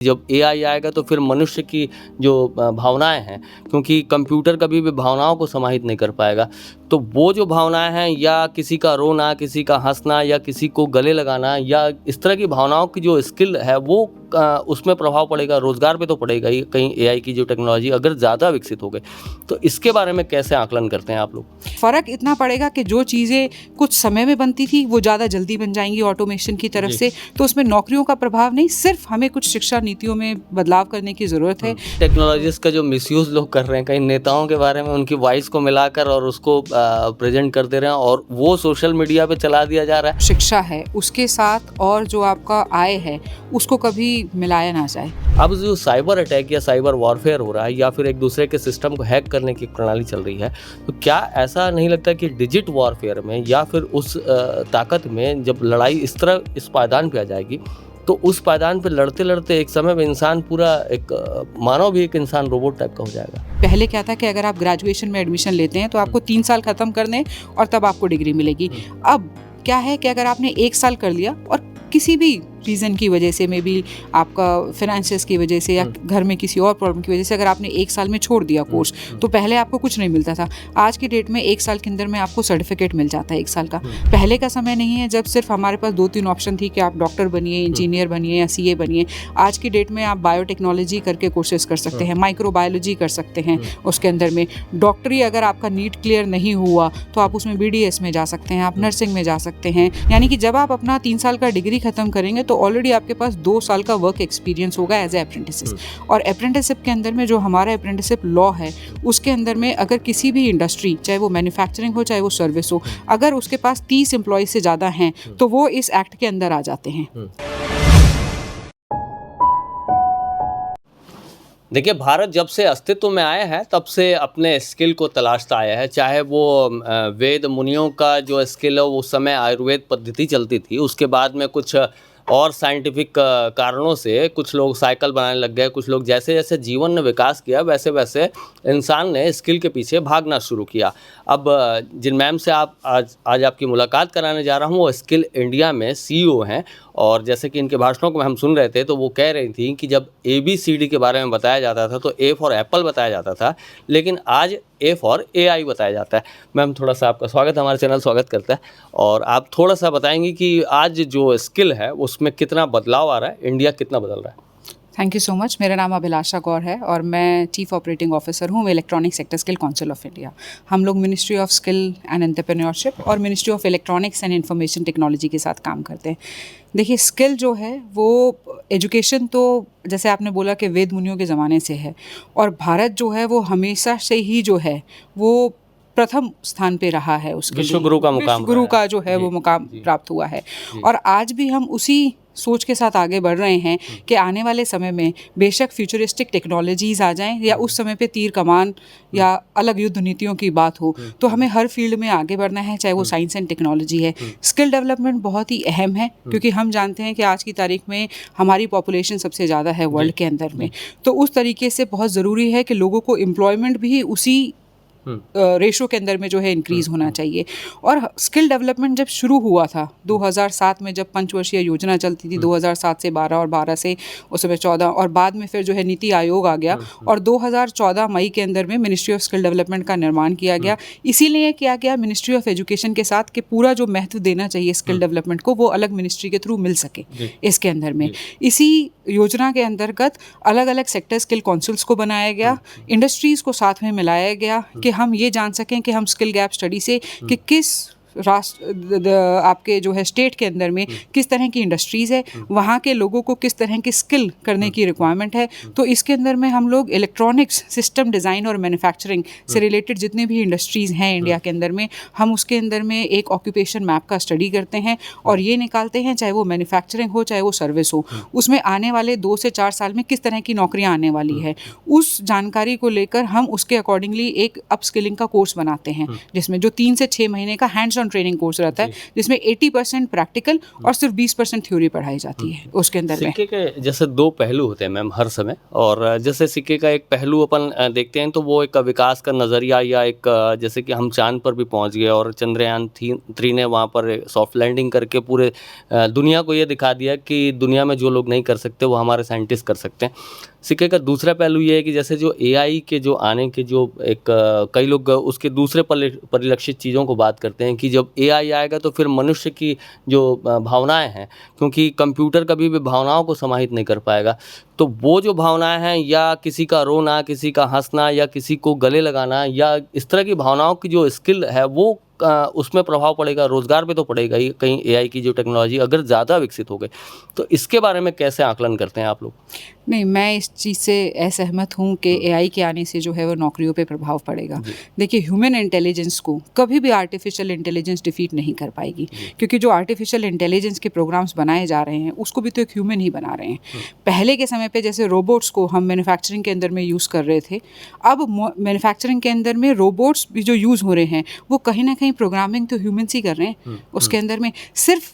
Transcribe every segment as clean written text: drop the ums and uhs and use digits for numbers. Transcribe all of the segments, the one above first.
जब एआई आएगा तो फिर मनुष्य की जो भावनाएँ हैं, क्योंकि कंप्यूटर कभी भी भावनाओं को समाहित नहीं कर पाएगा। तो वो जो भावनाएँ हैं या किसी का रोना, किसी का हँसना या किसी को गले लगाना या इस तरह की भावनाओं की जो स्किल है वो उसमें प्रभाव पड़ेगा, रोज़गार पे तो पड़ेगा ही। कहीं एआई की जो टेक्नोलॉजी अगर ज़्यादा विकसित हो गई, तो इसके बारे में कैसे आकलन करते हैं आप लोग? फ़र्क इतना पड़ेगा कि जो चीज़ें कुछ समय में बनती थी वो ज़्यादा जल्दी बन जाएंगी ऑटोमेशन की तरफ जी। से, तो उसमें नौकरियों का प्रभाव नहीं, सिर्फ हमें कुछ शिक्षा नीतियों में बदलाव करने की ज़रूरत है। टेक्नोलॉजीज़ का जो मिसयूज़ लोग कर रहे हैं, कहीं नेताओं के बारे में उनकी वॉइस को मिलाकर और उसको प्रेज़ेंट कर दे रहे हैं और वो सोशल मीडिया पे चला दिया जा रहा है। शिक्षा है उसके साथ और जो आपका आय है उसको कभी मिलाया ना जाए। अब जो साइबर अटैक या साइबर वॉरफेयर हो रहा है या फिर एक दूसरे के सिस्टम को हैक करने की प्रणाली चल रही है, तो क्या ऐसा नहीं लगता कि डिजिट वॉरफेयर में या फिर उस ताकत में जब लड़ाई इस पायदान पे आ जाएगी, तो उस पायदान पे लड़ते-लड़ते एक समय में इंसान पूरा एक मानव भी एक इंसान रोबोट टाइप का हो जाएगा? पहले क्या था कि अगर आप ग्रेजुएशन में एडमिशन लेते हैं तो आपको 3 साल ख़त्म करने और तब आपको डिग्री मिलेगी। अब क्या है कि अगर आपने 1 साल कर लिया और किसी भी रीज़न की वजह से, मे बी आपका फाइनेंशियल्स की वजह से या घर में किसी और प्रॉब्लम की वजह से अगर आपने 1 साल में छोड़ दिया कोर्स, तो पहले आपको कुछ नहीं मिलता था। आज की डेट में 1 साल के अंदर में आपको सर्टिफिकेट मिल जाता है 1 साल का। पहले का समय नहीं है जब सिर्फ हमारे पास 2-3 ऑप्शन थी कि आप डॉक्टर बनिए, इंजीनियर बनिए या सीए बनिए। आज की डेट में आप बायोटेक्नोलॉजी करके कोर्सेज कर सकते हैं, माइक्रोबायोलॉजी कर सकते हैं। उसके अंदर में डॉक्टरी अगर आपका नीट क्लियर नहीं हुआ तो आप उसमें बीडीएस में जा सकते हैं, आप नर्सिंग में जा सकते हैं। यानी कि जब आप अपना 3 साल का डिग्री खत्म करेंगे तो ऑलरेडी आपके पास 2 साल का वर्क एक्सपीरियंस होगा एज ए अप्रेंटिस। और अप्रेंटिसशिप के अंदर में जो हमारा अप्रेंटिसशिप लॉ है उसके अंदर में अगर किसी भी इंडस्ट्री, चाहे वो मैन्युफैक्चरिंग हो चाहे वो सर्विस हो, अगर उसके पास 30 एम्प्लॉय से ज़्यादा हैं तो वो इस एक्ट के अंदर आ जाते हैं। देखिए, भारत जब से अस्तित्व में आया है तब से अपने स्किल को तलाशता आया है। चाहे वो वेद मुनियों का जो स्किल है उस समय आयुर्वेद पद्धति चलती थी, उसके बाद में कुछ और साइंटिफिक कारणों से कुछ लोग साइकिल बनाने लग गए, कुछ लोग जैसे-जैसे जीवन ने विकास किया वैसे-वैसे इंसान ने स्किल के पीछे भागना शुरू किया। अब जिन मैम से आप आज आपकी मुलाकात कराने जा रहा हूँ वो स्किल इंडिया में सीईओ हैं और जैसे कि इनके भाषणों को हम सुन रहे थे तो वो कह रही थी कि जब ABCD के बारे में बताया जाता था तो A फॉर एप्पल बताया जाता था, लेकिन आज A फॉर AI बताया जाता है। मैम, थोड़ा सा आपका स्वागत है, हमारे चैनल स्वागत करता है और आप थोड़ा सा बताएंगी कि आज जो स्किल है उसमें कितना बदलाव आ रहा है, इंडिया कितना बदल रहा है? Thank you so much. मेरा नाम अभिलाषा गौर है और मैं चीफ ऑपरेटिंग ऑफिसर हूँ electronic sector skill council of India. हम लोग ministry of skill and entrepreneurship और ministry of electronics and information technology के साथ काम करते हैं। देखिए, स्किल जो है वो एजुकेशन तो जैसे आपने बोला कि वेद मुनियों के ज़माने से है और भारत जो है वो हमेशा से ही जो है वो प्रथम स्थान पे रहा है। उसके विश्व गुरु का मुकाम विश्व गुरु रहा है। का जो है वो मुकाम जी। प्राप्त हुआ है और आज भी हम उसी सोच के साथ आगे बढ़ रहे हैं कि आने वाले समय में बेशक फ्यूचरिस्टिक टेक्नोलॉजीज़ आ जाएं या उस समय पे तीर कमान या अलग युद्ध नीतियों की बात हो, तो हमें हर फील्ड में आगे बढ़ना है, चाहे वो साइंस एंड टेक्नोलॉजी है। स्किल डेवलपमेंट बहुत ही अहम है क्योंकि हम जानते हैं कि आज की तारीख में हमारी पॉपुलेशन सबसे ज़्यादा है वर्ल्ड के अंदर में, तो उस तरीके से बहुत ज़रूरी है कि लोगों को एम्प्लॉयमेंट भी उसी रेशो के अंदर में जो है इंक्रीज होना चाहिए। और स्किल डेवलपमेंट जब शुरू हुआ था 2007 में, जब पंचवर्षीय योजना चलती थी 2007 से 12 और 12 से उस समय 14 और बाद में फिर जो है नीति आयोग आ गया और 2014 मई के अंदर में मिनिस्ट्री ऑफ स्किल डेवलपमेंट का निर्माण किया गया। इसीलिए किया गया मिनिस्ट्री ऑफ एजुकेशन के साथ कि पूरा जो महत्व देना चाहिए स्किल डेवलपमेंट को वो अलग मिनिस्ट्री के थ्रू मिल सके इसके अंदर में। इसी योजना के अंतर्गत अलग अलग सेक्टर स्किल काउंसिल्स को बनाया गया, इंडस्ट्रीज़ को साथ में मिलाया गया कि हम ये जान सकें कि हम स्किल गैप स्टडी से कि किस आपके जो है स्टेट के अंदर में किस तरह की इंडस्ट्रीज़ है, वहाँ के लोगों को किस तरह की स्किल करने की रिक्वायरमेंट है। तो इसके अंदर में हम लोग इलेक्ट्रॉनिक्स, सिस्टम डिज़ाइन और मैन्युफैक्चरिंग से रिलेटेड जितने भी इंडस्ट्रीज़ हैं इंडिया के अंदर में, हम उसके अंदर में एक ऑक्यूपेशन मैप का स्टडी करते हैं और ये निकालते हैं, चाहे वो मैन्युफैक्चरिंग हो चाहे वो सर्विस हो, उसमें आने वाले 2 से 4 साल में किस तरह की नौकरियाँ आने वाली है। उस जानकारी को लेकर हम उसके अकॉर्डिंगली एक अपस्किलिंग का कोर्स बनाते हैं जिसमें जो 3 से 6 महीने का हैंड्स ऑन ट्रेनिंग कोर्स रहता है जिसमें 80% प्रैक्टिकल और सिर्फ 20% थ्योरी पढ़ाई जाती है उसके अंदर में। सिक्के के जैसे दो पहलू होते हैं मैम हर समय, और जैसे सिक्के का एक पहलू अपन देखते हैं तो वो एक विकास का नज़रिया, या एक जैसे कि हम चांद पर भी पहुंच गए और चंद्रयान 3 ने वहां पर सॉफ्ट लैंडिंग करके पूरे दुनिया को ये दिखा दिया कि दुनिया में जो लोग नहीं कर सकते वो हमारे साइंटिस्ट कर सकते हैं। सिक्के का दूसरा पहलू ये है कि जैसे जो एआई के जो आने के जो एक कई लोग उसके दूसरे परिलक्षित चीज़ों को बात करते हैं कि जब एआई आएगा तो फिर मनुष्य की जो भावनाएं हैं, क्योंकि कंप्यूटर कभी भी भावनाओं को समाहित नहीं कर पाएगा, तो वो जो भावनाएं हैं, या किसी का रोना, किसी का हंसना, या किसी को गले लगाना, या इस तरह की भावनाओं की जो स्किल है वो उसमें प्रभाव पड़ेगा, रोजगार पे तो पड़ेगा ही कहीं एआई की जो टेक्नोलॉजी अगर ज़्यादा विकसित हो गई। तो इसके बारे में कैसे आकलन करते हैं आप लोग? नहीं, मैं इस चीज़ से असहमत हूँ कि एआई के आने से जो है वो नौकरियों पे प्रभाव पड़ेगा। देखिए, ह्यूमन इंटेलिजेंस को कभी भी आर्टिफिशियल इंटेलिजेंस डिफीट नहीं कर पाएगी, क्योंकि जो आर्टिफिशियल इंटेलिजेंस के प्रोग्राम्स बनाए जा रहे हैं उसको भी तो एक ह्यूमन ही बना रहे हैं। पहले के समय पे जैसे रोबोट्स को हम मैन्युफैक्चरिंग के अंदर में यूज़ कर रहे थे, अब मैन्युफैक्चरिंग के अंदर में रोबोट्स भी जो यूज़ हो रहे हैं वो कहीं ना कहीं प्रोग्रामिंग तो ह्यूमन्स ही कर रहे हैं। उसके अंदर में सिर्फ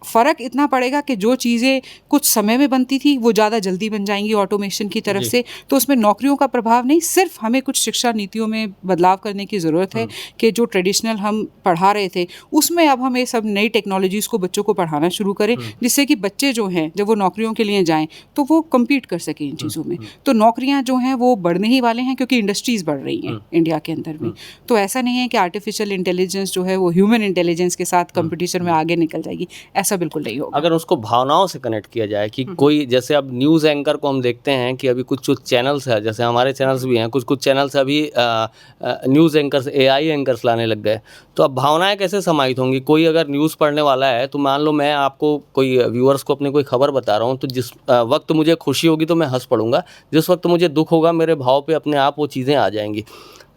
फ़र्क इतना पड़ेगा कि जो चीज़ें कुछ समय में बनती थी वो ज़्यादा जल्दी बन जाएंगी ऑटोमेशन की तरफ से, तो उसमें नौकरियों का प्रभाव नहीं, सिर्फ हमें कुछ शिक्षा नीतियों में बदलाव करने की ज़रूरत है कि जो ट्रेडिशनल हम पढ़ा रहे थे उसमें अब हम ये सब नई टेक्नोलॉजीज़ को बच्चों को पढ़ाना शुरू करें, जिससे कि बच्चे जो हैं जब वो नौकरियों के लिए जाएँ तो वो कम्पीट कर सकें इन चीज़ों में। तो नौकरियाँ जो हैं वो बढ़ने ही वाले हैं, क्योंकि इंडस्ट्रीज़ बढ़ रही हैं इंडिया के अंदर में। तो ऐसा नहीं है कि आर्टिफिशियल इंटेलिजेंस जो है वो ह्यूमन इंटेलिजेंस के साथ कंपटीशन में आगे निकल जाएगी, ऐसा बिल्कुल नहीं होगा। अगर उसको भावनाओं से कनेक्ट किया जाए कि कोई, जैसे अब न्यूज़ एंकर को हम देखते हैं कि अभी कुछ चैनल्स है, जैसे हमारे चैनल्स भी हैं, कुछ चैनल्स अभी न्यूज़ एंकर्स, एआई एंकर्स लाने लग गए, तो अब भावनाएं कैसे समाहित होंगी? कोई अगर न्यूज़ पढ़ने वाला है, तो मान लो मैं आपको कोई व्यूअर्स को अपनी कोई खबर बता रहा हूँ, तो जिस वक्त मुझे खुशी होगी तो मैं हंस पड़ूंगा, जिस वक्त मुझे दुख होगा मेरे भाव पे अपने आप वो चीज़ें आ जाएंगी।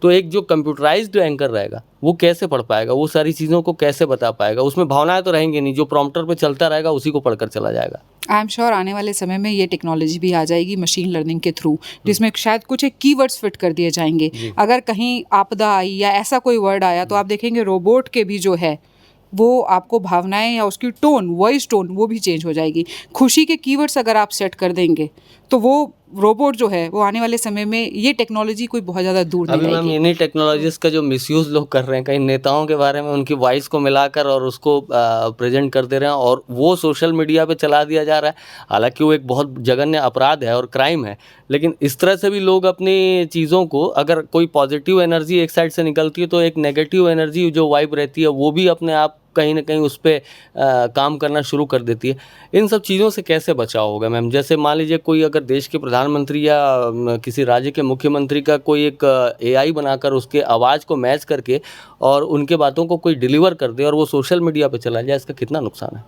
तो एक जो कंप्यूटराइज्ड एंकर रहेगा वो कैसे पढ़ पाएगा, वो सारी चीज़ों को कैसे बता पाएगा? उसमें भावनाएं तो रहेंगी नहीं, जो प्रॉम्प्टर पे चलता रहेगा उसी को पढ़कर चला जाएगा। आई एम श्योर आने वाले समय में ये टेक्नोलॉजी भी आ जाएगी मशीन लर्निंग के थ्रू, जिसमें शायद कुछ एक कीवर्ड्स फिट कर दिए जाएंगे। अगर कहीं आपदा आई या ऐसा कोई वर्ड आया तो आप देखेंगे रोबोट के भी जो है वो आपको भावनाएं या उसकी टोन, वॉइस टोन, वो भी चेंज हो जाएगी। खुशी के कीवर्ड्स अगर आप सेट कर देंगे तो वो रोबोट जो है वो आने वाले समय में, ये टेक्नोलॉजी कोई बहुत ज़्यादा दूर नहीं अभी मैम रहेगी। इन्हीं टेक्नोलॉजीज़ का जो मिसयूज़ लोग कर रहे हैं, कई नेताओं के बारे में उनकी वॉइस को मिलाकर और उसको प्रेजेंट कर दे रहे हैं, और वो सोशल मीडिया पे चला दिया जा रहा है। हालांकि वो एक बहुत जघन्य अपराध है और क्राइम है, लेकिन इस तरह से भी लोग अपनी चीज़ों को, अगर कोई पॉजिटिव एनर्जी एक साइड से निकलती है तो एक नेगेटिव एनर्जी जो वाइब रहती है वो भी अपने आप कहीं ना कहीं उस पर काम करना शुरू कर देती है। इन सब चीज़ों से कैसे बचाव होगा मैम? जैसे मान लीजिए कोई अगर देश के प्रधानमंत्री या किसी राज्य के मुख्यमंत्री का कोई एक एआई बनाकर उसके आवाज़ को मैच करके और उनके बातों को कोई डिलीवर कर दे और वो सोशल मीडिया पे चला जाए, इसका कितना नुकसान है?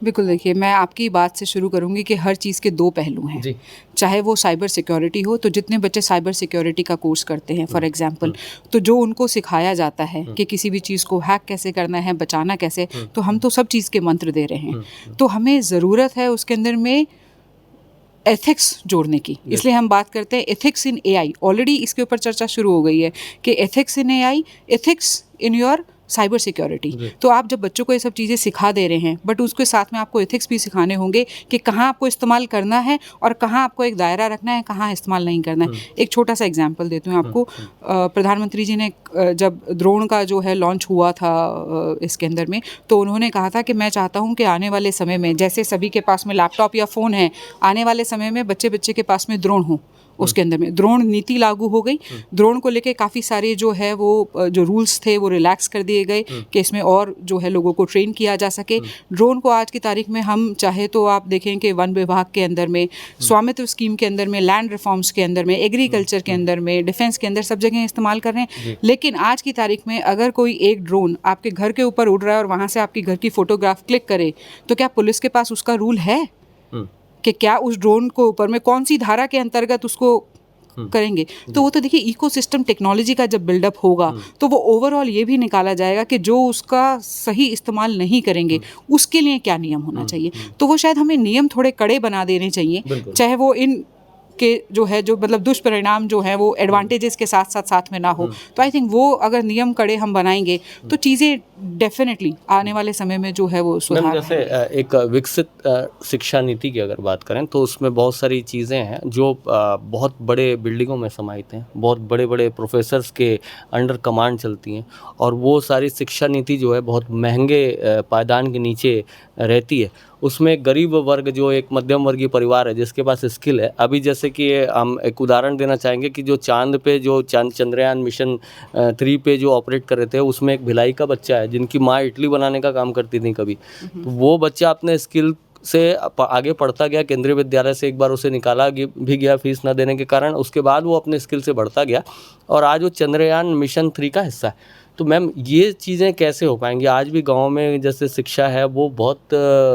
बिल्कुल, देखिए मैं आपकी बात से शुरू करूंगी कि हर चीज़ के दो पहलू हैं जी। चाहे वो साइबर सिक्योरिटी हो, तो जितने बच्चे साइबर सिक्योरिटी का कोर्स करते हैं फॉर एग्जांपल, तो जो उनको सिखाया जाता है कि किसी भी चीज़ को हैक कैसे करना है, बचाना कैसे, तो हम तो सब चीज़ के मंत्र दे रहे हैं। तो हमें ज़रूरत है उसके अंदर में एथिक्स जोड़ने की, इसलिए हम बात करते हैं एथिक्स इन एआई। ऑलरेडी इसके ऊपर चर्चा शुरू हो गई है कि ethics in AI, ethics in your cyber security. तो आप जब बच्चों को ये सब चीज़ें सिखा दे रहे हैं, बट उसके साथ में आपको एथिक्स भी सिखाने होंगे कि कहाँ आपको इस्तेमाल करना है और कहाँ आपको एक दायरा रखना है, कहाँ इस्तेमाल नहीं करना है। एक छोटा सा एग्जांपल देती हूँ आपको। प्रधानमंत्री जी ने जब ड्रोन का जो है लॉन्च हुआ था इसके अंदर में, तो उन्होंने कहा था कि मैं चाहता हूँ कि आने वाले समय में, जैसे सभी के पास में लैपटॉप या फ़ोन है, आने वाले समय में बच्चे बच्चे के पास में ड्रोन हो। उसके अंदर में ड्रोन नीति लागू हो गई। ड्रोन को लेके काफ़ी सारे जो है वो जो रूल्स थे वो रिलैक्स कर दिए गए कि इसमें और जो है लोगों को ट्रेन किया जा सके। ड्रोन को आज की तारीख में हम चाहे तो आप देखें कि वन विभाग के अंदर में, स्वामित्व स्कीम के अंदर में, लैंड रिफॉर्म्स के अंदर में, एग्रीकल्चर के अंदर में, डिफेंस के अंदर, सब जगह इस्तेमाल कर रहे हैं। लेकिन आज की तारीख में अगर कोई एक ड्रोन आपके घर के ऊपर उड़ रहा है और वहाँ से आपकी घर की फोटोग्राफ क्लिक करे, तो क्या पुलिस के पास उसका रूल है कि क्या उस ड्रोन को ऊपर में कौन सी धारा के अंतर्गत उसको करेंगे? तो वो तो देखिए इकोसिस्टम टेक्नोलॉजी का जब बिल्डअप होगा तो वो ओवरऑल ये भी निकाला जाएगा कि जो उसका सही इस्तेमाल नहीं करेंगे उसके लिए क्या नियम होना चाहिए। तो वो शायद हमें नियम थोड़े कड़े बना देने चाहिए, चाहे वो इन के जो है जो मतलब दुष्परिणाम जो है वो एडवांटेजेस के साथ में ना हो। तो आई थिंक वो अगर नियम कड़े हम बनाएंगे तो चीज़ें डेफिनेटली आने वाले समय में जो है वो मैम सुधार जैसे एक विकसित शिक्षा नीति की अगर बात करें तो उसमें बहुत सारी चीज़ें हैं जो बहुत बड़े बिल्डिंगों में समाहित हैं, बहुत बड़े बड़े प्रोफेसर्स के अंडर कमांड चलती हैं और वो सारी शिक्षा नीति जो है बहुत महंगे पायदान के नीचे रहती है। उसमें गरीब वर्ग जो एक मध्यम वर्गीय परिवार है जिसके पास स्किल है, अभी जैसे कि हम एक उदाहरण देना चाहेंगे कि जो चांद पे जो चंद्रयान मिशन 3 पे जो ऑपरेट कर रहे थे उसमें एक भिलाई का बच्चा है जिनकी माँ इडली बनाने का काम करती थी कभी, तो वो बच्चा अपने स्किल से आगे पढ़ता गया, केंद्रीय विद्यालय से एक बार उसे निकाला भी गया फीस ना देने के कारण, उसके बाद वो अपने स्किल से बढ़ता गया और आज वो चंद्रयान मिशन 3 का हिस्सा है। तो मैम ये चीज़ें कैसे हो पाएंगी? आज भी गांव में जैसे शिक्षा है वो बहुत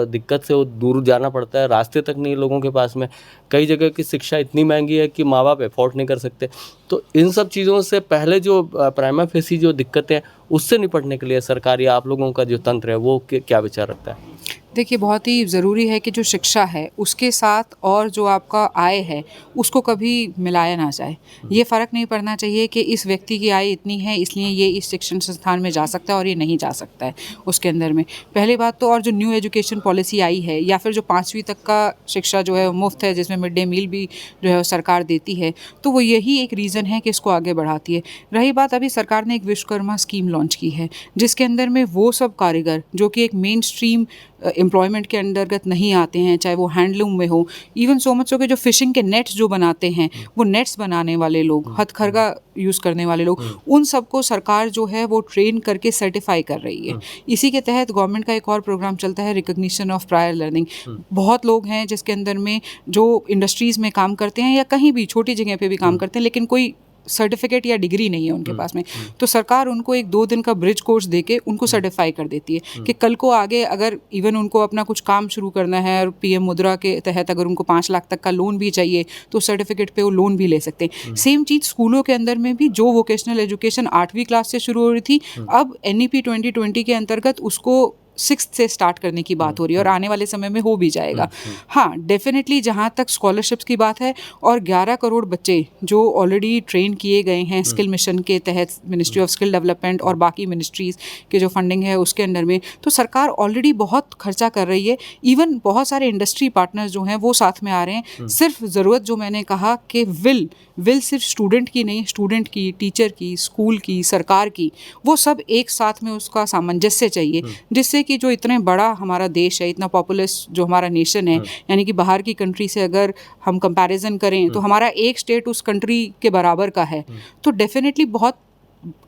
दिक्कत से वो दूर जाना पड़ता है, रास्ते तक नहीं लोगों के पास में, कई जगह की शिक्षा इतनी महंगी है कि माँ बाप एफोर्ड नहीं कर सकते। तो इन सब चीज़ों से पहले जो प्राइमा फेसी जो दिक्कतें हैं उससे निपटने के लिए सरकार या आप लोगों का जो तंत्र है वो क्या विचार रखता है? देखिए, बहुत ही ज़रूरी है कि जो शिक्षा है उसके साथ और जो आपका आय है उसको कभी मिलाया ना जाए। ये फ़र्क नहीं पड़ना चाहिए कि इस व्यक्ति की आय इतनी है इसलिए ये इस शिक्षण संस्थान में जा सकता है और ये नहीं जा सकता है उसके अंदर में। पहली बात तो और जो न्यू एजुकेशन पॉलिसी आई है या फिर जो 5वीं तक का शिक्षा जो है वो मुफ़्त है जिसमें मिड डे मील भी जो है वो सरकार देती है, तो वो यही एक रीज़न है कि इसको आगे बढ़ाती है। रही बात, अभी सरकार ने एक विश्वकर्मा स्कीम लॉन्च की है जिसके अंदर में वो सब कारीगर जो कि एक मेन स्ट्रीम एम्प्लॉयमेंट के अंतर्गत नहीं आते हैं, चाहे वो हैंडलूम में हो, इवन सो मच हो कि जो फिशिंग के नेट्स जो बनाते हैं वो नेट्स बनाने वाले लोग, हथकरघा यूज़ करने वाले लोग, उन सबको सरकार जो है वो ट्रेन करके सर्टिफाई कर रही है। इसी के तहत गवर्नमेंट का एक और प्रोग्राम चलता है, रिकग्निशन ऑफ प्रायर लर्निंग। बहुत लोग हैं जिसके अंदर में जो इंडस्ट्रीज़ में काम करते हैं या कहीं भी छोटी जगह पे भी काम करते हैं लेकिन कोई सर्टिफिकेट या डिग्री नहीं है उनके पास में, तो सरकार उनको एक 2 दिन का ब्रिज कोर्स देके उनको सर्टिफाई कर देती है कि कल को आगे अगर इवन उनको अपना कुछ काम शुरू करना है और पीएम मुद्रा के तहत अगर उनको 5 लाख तक का लोन भी चाहिए तो सर्टिफिकेट पे वो लोन भी ले सकते हैं। सेम चीज़ स्कूलों के अंदर में भी, जो वोकेशनल एजुकेशन 8वीं क्लास से शुरू हो रही थी, अब NEP 2020 के अंतर्गत उसको 6th से स्टार्ट करने की बात हो रही है और आने वाले समय में हो भी जाएगा। हाँ, डेफिनेटली जहाँ तक स्कॉलरशिप्स की बात है और 11 करोड़ बच्चे जो ऑलरेडी ट्रेन किए गए हैं स्किल मिशन के तहत, मिनिस्ट्री ऑफ स्किल डेवलपमेंट और बाकी मिनिस्ट्रीज़ के जो फंडिंग है उसके अंडर में, तो सरकार ऑलरेडी बहुत खर्चा कर रही है। इवन बहुत सारे इंडस्ट्री पार्टनर्स जो हैं वो साथ में आ रहे हैं। सिर्फ ज़रूरत, जो मैंने कहा कि विल सिर्फ स्टूडेंट की नहीं, स्टूडेंट की, टीचर की, स्कूल की, सरकार की, वो सब एक साथ में उसका सामंजस्य चाहिए, जिससे कि जो इतने बड़ा हमारा देश है, इतना पॉपुलस जो हमारा नेशन है, यानी कि बाहर की कंट्री से अगर हम कंपैरिजन करें तो हमारा एक स्टेट उस कंट्री के बराबर का है, तो डेफिनेटली बहुत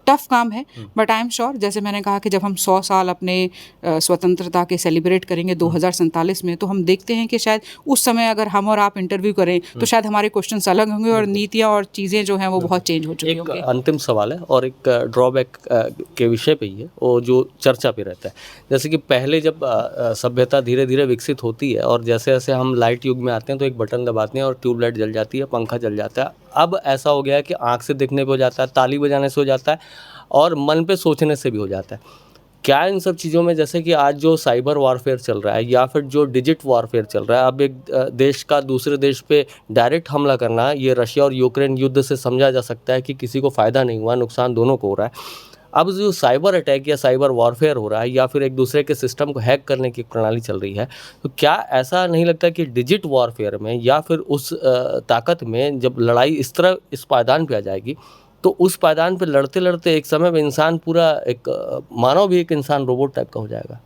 टफ काम है। बट आई एम श्योर, जैसे मैंने कहा कि जब हम 100 साल अपने स्वतंत्रता के सेलिब्रेट करेंगे 2047 में, तो हम देखते हैं कि शायद उस समय अगर हम और आप इंटरव्यू करें तो शायद हमारे क्वेश्चंस अलग होंगे और नीतियाँ और चीज़ें जो हैं वो बहुत चेंज हो चुकी होंगी। एक अंतिम सवाल है और एक ड्रॉबैक के विषय पे ही है, वो जो चर्चा पे रहता है। जैसे कि पहले जब सभ्यता धीरे धीरे विकसित होती है और जैसे जैसे हम लाइट युग में आते हैं तो एक बटन दबाते हैं और ट्यूबलाइट जल जाती है, पंखा जल जाता है। अब ऐसा हो गया है कि आँख से देखने पे हो जाता है, ताली बजाने से हो जाता है और मन पे सोचने से भी हो जाता है। क्या इन सब चीज़ों में, जैसे कि आज जो साइबर वॉरफेयर चल रहा है या फिर जो डिजिट वॉरफेयर चल रहा है, अब एक देश का दूसरे देश पे डायरेक्ट हमला करना, ये रशिया और यूक्रेन युद्ध से समझा जा सकता है कि किसी को फ़ायदा नहीं हुआ, नुकसान दोनों को हो रहा है। अब जो साइबर अटैक या साइबर वॉरफेयर हो रहा है या फिर एक दूसरे के सिस्टम को हैक करने की प्रणाली चल रही है, तो क्या ऐसा नहीं लगता कि डिजिट वॉरफेयर में या फिर उस ताकत में जब लड़ाई इस तरह इस पायदान पे आ जाएगी तो उस पायदान पे लड़ते लड़ते एक समय में इंसान पूरा एक मानव भी एक इंसान रोबोट टाइप का हो जाएगा?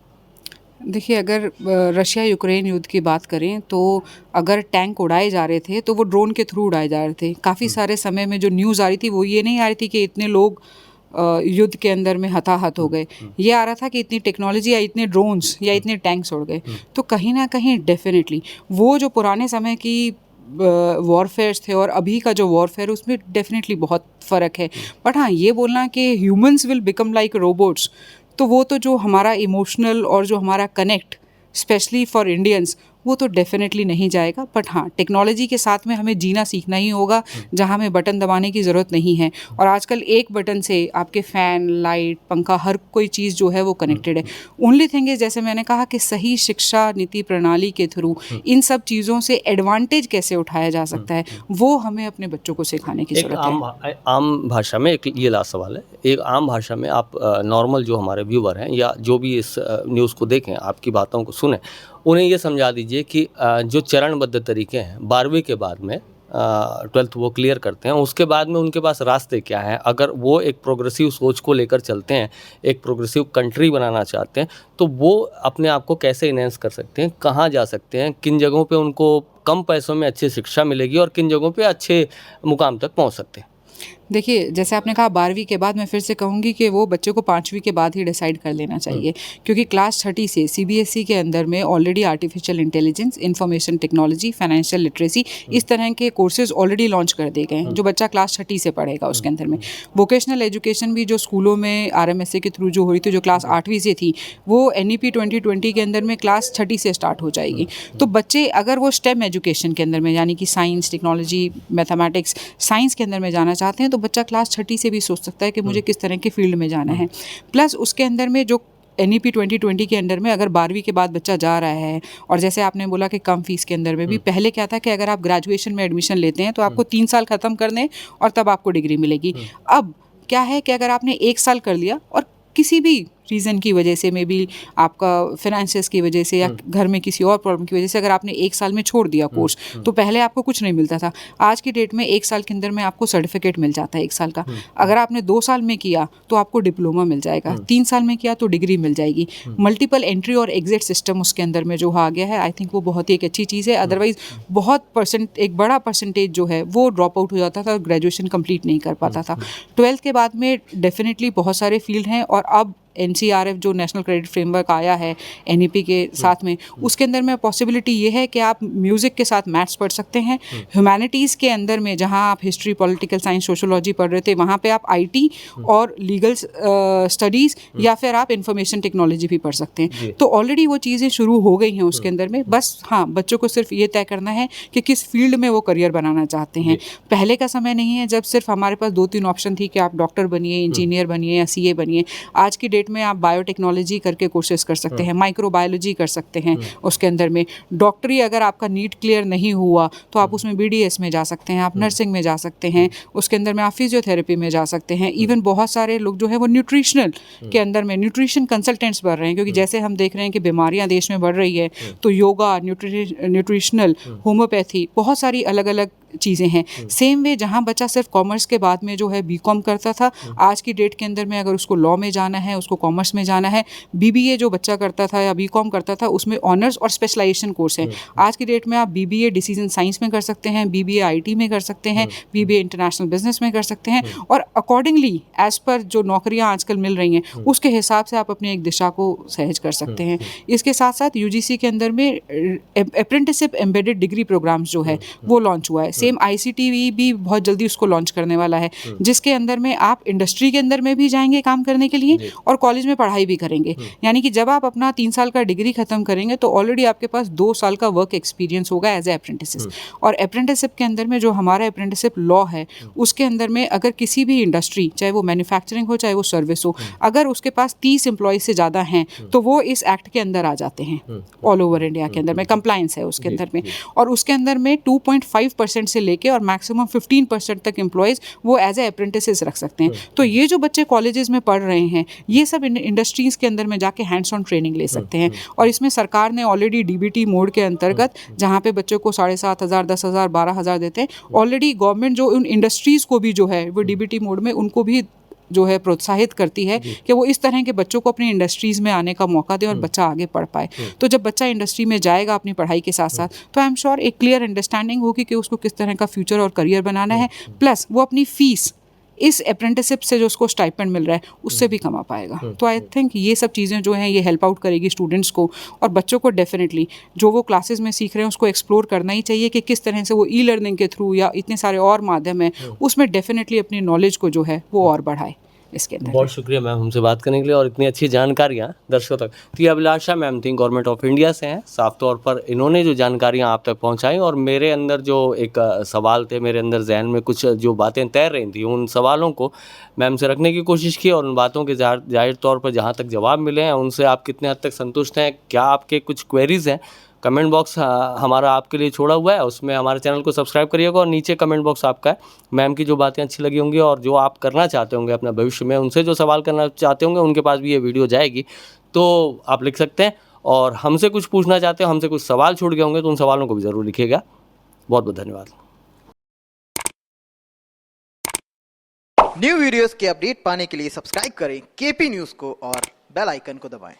देखिए, अगर रशिया यूक्रेन युद्ध की बात करें तो अगर टैंक उड़ाए जा रहे थे तो वो ड्रोन के थ्रू उड़ाए जा रहे थे। काफ़ी सारे समय में जो न्यूज़ आ रही थी वो ये नहीं आ रही थी कि इतने लोग युद्ध के अंदर में हताहत हो गए, ये आ रहा था कि इतनी टेक्नोलॉजी या इतने ड्रोन्स या इतने टैंक्स उड़ गए। तो कहीं ना कहीं डेफिनेटली वो जो पुराने समय की वॉरफेयर्स थे और अभी का जो वॉरफेयर, उसमें डेफिनेटली बहुत फ़र्क है। बट हाँ, ये बोलना कि humans will become like robots, तो वो तो जो हमारा इमोशनल और जो हमारा कनेक्ट स्पेशली फॉर इंडियंस, वो तो डेफिनेटली नहीं जाएगा। बट हाँ, टेक्नोलॉजी के साथ में हमें जीना सीखना ही होगा, जहाँ हमें बटन दबाने की ज़रूरत नहीं है। और आजकल एक बटन से आपके फ़ैन, लाइट, पंखा, हर कोई चीज़ जो है वो कनेक्टेड है। ओनली थिंग इज़, जैसे मैंने कहा कि सही शिक्षा नीति प्रणाली के थ्रू इन सब चीज़ों से एडवांटेज कैसे उठाया जा सकता है, वो हमें अपने बच्चों को सिखाने की एक ज़रूरत है। आम भाषा में एक ये लास्ट सवाल है, एक आम भाषा में आप नॉर्मल जो हमारे व्यूवर हैं या जो भी इस न्यूज़ को देखें, आपकी बातों को सुने, उन्हें ये समझा दीजिए कि जो चरणबद्ध तरीके हैं 12वीं के बाद में 12th वो क्लियर करते हैं, उसके बाद में उनके पास रास्ते क्या हैं? अगर वो एक प्रोग्रेसिव सोच को लेकर चलते हैं, एक प्रोग्रेसिव कंट्री बनाना चाहते हैं, तो वो अपने आप को कैसे इनहेंस कर सकते हैं? कहाँ जा सकते हैं? किन जगहों पे उनको कम पैसों में अच्छी शिक्षा मिलेगी और किन जगहों पे अच्छे मुकाम तक पहुँच सकते हैं? देखिए, जैसे आपने कहा 12वीं के बाद, मैं फिर से कहूँगी कि वो बच्चे को 5वीं के बाद ही डिसाइड कर लेना चाहिए, क्योंकि क्लास 30 से सीबीएसई के अंदर में already artificial intelligence, information technology, financial literacy, इस तरह के कोर्सेज ऑलरेडी लॉन्च कर दिए गए हैं, जो बच्चा क्लास 30 से पढ़ेगा उसके अंदर में। वोकेशनल एजुकेशन भी जो स्कूलों में आरएमएसए के थ्रू जो हो रही थी, जो क्लास 8वीं से थी, वो एनईपी 2020 के अंदर में क्लास 30 से स्टार्ट हो जाएगी। तो बच्चे अगर वो स्टेम एजुकेशन के अंदर में, यानी कि साइंस, टेक्नोलॉजी, मैथमेटिक्स, साइंस के अंदर में जाना चाहते हैं, तो बच्चा क्लास 30 से भी सोच सकता है कि मुझे किस तरह के फील्ड में जाना है। प्लस उसके अंदर में जो एनईपी 2020 के अंदर में अगर 12वीं के बाद बच्चा जा रहा है, और जैसे आपने बोला कि कम फीस के अंदर में भी, पहले क्या था कि अगर आप ग्रेजुएशन में एडमिशन लेते हैं तो आपको 3 साल ख़त्म करने और तब आपको डिग्री मिलेगी। अब क्या है कि अगर आपने 1 साल कर लिया और किसी भी रीज़न की वजह से, मे बी आपका फाइनेंशियल्स की वजह से या घर में किसी और प्रॉब्लम की वजह से, अगर आपने 1 साल में छोड़ दिया कोर्स, तो पहले आपको कुछ नहीं मिलता था। आज की डेट में 1 साल के अंदर में आपको सर्टिफिकेट मिल जाता है 1 साल का। अगर आपने 2 साल में किया तो आपको डिप्लोमा मिल जाएगा, 3 साल में किया तो डिग्री मिल जाएगी। मल्टीपल एंट्री और एग्जिट सिस्टम उसके अंदर में जो आ गया है, आई थिंक वो बहुत ही एक अच्छी चीज़ है। अदरवाइज एक बड़ा परसेंटेज जो है वो ड्रॉप आउट हो जाता था और ग्रेजुएशन कंप्लीट नहीं कर पाता था। 12th के बाद में डेफिनेटली बहुत सारे फील्ड हैं, और अब NCRF जो नेशनल क्रेडिट फ्रेमवर्क आया है NEP के साथ में, उसके अंदर में पॉसिबिलिटी ये है कि आप म्यूज़िक के साथ मैथ्स पढ़ सकते हैं। ह्यूमैनिटीज़ के अंदर में जहाँ आप हिस्ट्री, पॉलिटिकल साइंस, सोशोलॉजी पढ़ रहे थे, वहाँ पे आप IT और लीगल स्टडीज़ या फिर आप इंफॉर्मेशन टेक्नोलॉजी भी पढ़ सकते हैं। तो ऑलरेडी वो चीज़ें शुरू हो गई हैं उसके अंदर में। बस हाँ, बच्चों को सिर्फ ये तय करना है कि किस फील्ड में वो करियर बनाना चाहते हैं। पहले का समय नहीं है जब सिर्फ हमारे पास 2-3 ऑप्शन थी कि आप डॉक्टर बनिए, इंजीनियर बनिए या CA बनिए। आज की डेट में आप बायोटेक्नोलॉजी करके कोर्सेज कर सकते हैं, माइक्रोबायोलॉजी कर सकते हैं। उसके अंदर में डॉक्टरी, अगर आपका नीट क्लियर नहीं हुआ तो आप उसमें BDS में जा सकते हैं, आप नर्सिंग में जा सकते हैं, उसके अंदर में आप फिजियोथेरेपी में जा सकते हैं। इवन बहुत सारे लोग जो है वो न्यूट्रिशनल के अंदर में न्यूट्रिशन कंसल्टेंट्स बढ़ रहे हैं, क्योंकि जैसे हम देख रहे हैं कि बीमारियां देश में बढ़ रही है, तो योगा, न्यूट्रिशनल, होम्योपैथी, बहुत सारी अलग अलग चीज़ें हैं। सेम वे जहाँ बच्चा सिर्फ कॉमर्स के बाद में जो है BCom करता था, आज की डेट के अंदर में अगर उसको लॉ में जाना है, उसको कॉमर्स में जाना है, BBA जो बच्चा करता था या BCom करता था, उसमें ऑनर्स और स्पेशलाइजेशन कोर्स है। आज की डेट में आप BBA डिसीजन साइंस में कर सकते हैं, BBA IT में कर सकते हैं, BBA इंटरनेशनल बिजनेस में कर सकते हैं, और अकॉर्डिंगली एज पर जो नौकरियाँ आजकल मिल रही हैं उसके हिसाब से आप अपनी एक दिशा को सहज कर सकते हैं। इसके साथ साथ UGC के अंदर में अप्रेंटिसशिप एम्बेडेड डिग्री प्रोग्राम्स जो है वो लॉन्च हुआ है। सेम ICTE भी बहुत जल्दी उसको लॉन्च करने वाला है, जिसके अंदर में आप इंडस्ट्री के अंदर में भी जाएंगे काम करने के लिए और कॉलेज में पढ़ाई भी करेंगे। यानी कि जब आप अपना 3 साल का डिग्री खत्म करेंगे तो ऑलरेडी आपके पास 2 साल का वर्क एक्सपीरियंस होगा एज ए अप्रेंटिस। और अप्रेंटिसशिप के अंदर में जो हमारा अप्रेंटिसशिप लॉ है, उसके अंदर में अगर किसी भी इंडस्ट्री, चाहे वो मैन्युफैक्चरिंग हो चाहे वो सर्विस हो, अगर उसके पास 30 एम्प्लॉयज से ज़्यादा हैं तो वो इस एक्ट के अंदर आ जाते हैं। ऑल ओवर इंडिया के अंदर में कंप्लायंस है उसके अंदर में, और उसके अंदर में 2.5% से लेके और मैक्सिमम 15% तक एम्प्लॉयज़ वो एज ए अप्रेंटिसेस रख सकते हैं। तो ये जो बच्चे कॉलेजेस में पढ़ रहे हैं, ये सब इंडस्ट्रीज़ के अंदर में जाके हैंड्स ऑन ट्रेनिंग ले सकते हैं। और इसमें सरकार ने ऑलरेडी DBT मोड के अंतर्गत, जहाँ पे बच्चों को 7,500, 10,000, 12,000 देते हैं, ऑलरेडी गवर्नमेंट जो उन इंडस्ट्रीज़ को भी जो है वो DBT मोड में उनको भी जो है प्रोत्साहित करती है कि वो इस तरह के बच्चों को अपनी इंडस्ट्रीज़ में आने का मौका दें और बच्चा आगे पढ़ पाए। तो जब बच्चा इंडस्ट्री में जाएगा अपनी पढ़ाई के साथ साथ, तो आई एम श्योर एक क्लियर अंडरस्टैंडिंग होगी कि उसको किस तरह का फ्यूचर और करियर बनाना है। प्लस वो अपनी फीस इस अप्रेंटिसशिप से जो उसको स्टाइपेंड मिल रहा है उससे भी कमा पाएगा। तो आई थिंक ये सब चीज़ें जो हैं ये हेल्प आउट करेगी स्टूडेंट्स को, और बच्चों को डेफिनेटली जो वो क्लासेस में सीख रहे हैं उसको एक्सप्लोर करना ही चाहिए कि किस तरह से वो E-लर्निंग के थ्रू या इतने सारे और माध्यम हैं उसमें डेफिनेटली अपनी नॉलेज को जो है वो और बढ़ाए। इसके अंदर। बहुत शुक्रिया मैम हमसे बात करने के लिए और इतनी अच्छी जानकारियाँ दर्शकों तक। तो ये अभिलाषा मैम थी, गवर्नमेंट ऑफ इंडिया से हैं। साफ तौर पर इन्होंने जो जानकारियाँ आप तक पहुँचाई और मेरे अंदर जो एक सवाल थे, मेरे अंदर जहन में कुछ जो बातें तैर रही थी, उन सवालों को मैम से रखने की कोशिश की और उन बातों के जाहिर तौर पर जहाँ तक जवाब मिले हैं उनसे आप कितने हद तक संतुष्ट हैं, क्या आपके कुछ क्वेरीज़ हैं, कमेंट बॉक्स हमारा आपके लिए छोड़ा हुआ है, उसमें हमारे चैनल को सब्सक्राइब करिएगा और नीचे कमेंट बॉक्स आपका है। मैम की जो बातें अच्छी लगी होंगी और जो आप करना चाहते होंगे अपने भविष्य में, उनसे जो सवाल करना चाहते होंगे उनके पास भी ये वीडियो जाएगी, तो आप लिख सकते हैं। और हमसे कुछ पूछना चाहते हो, हमसे कुछ सवाल छूट गए होंगे तो उन सवालों को भी ज़रूर लिखिएगा। बहुत बहुत धन्यवाद। न्यू वीडियोस के अपडेट पाने के लिए सब्सक्राइब करें केपी न्यूज़ को और बेल आइकन को दबाएं।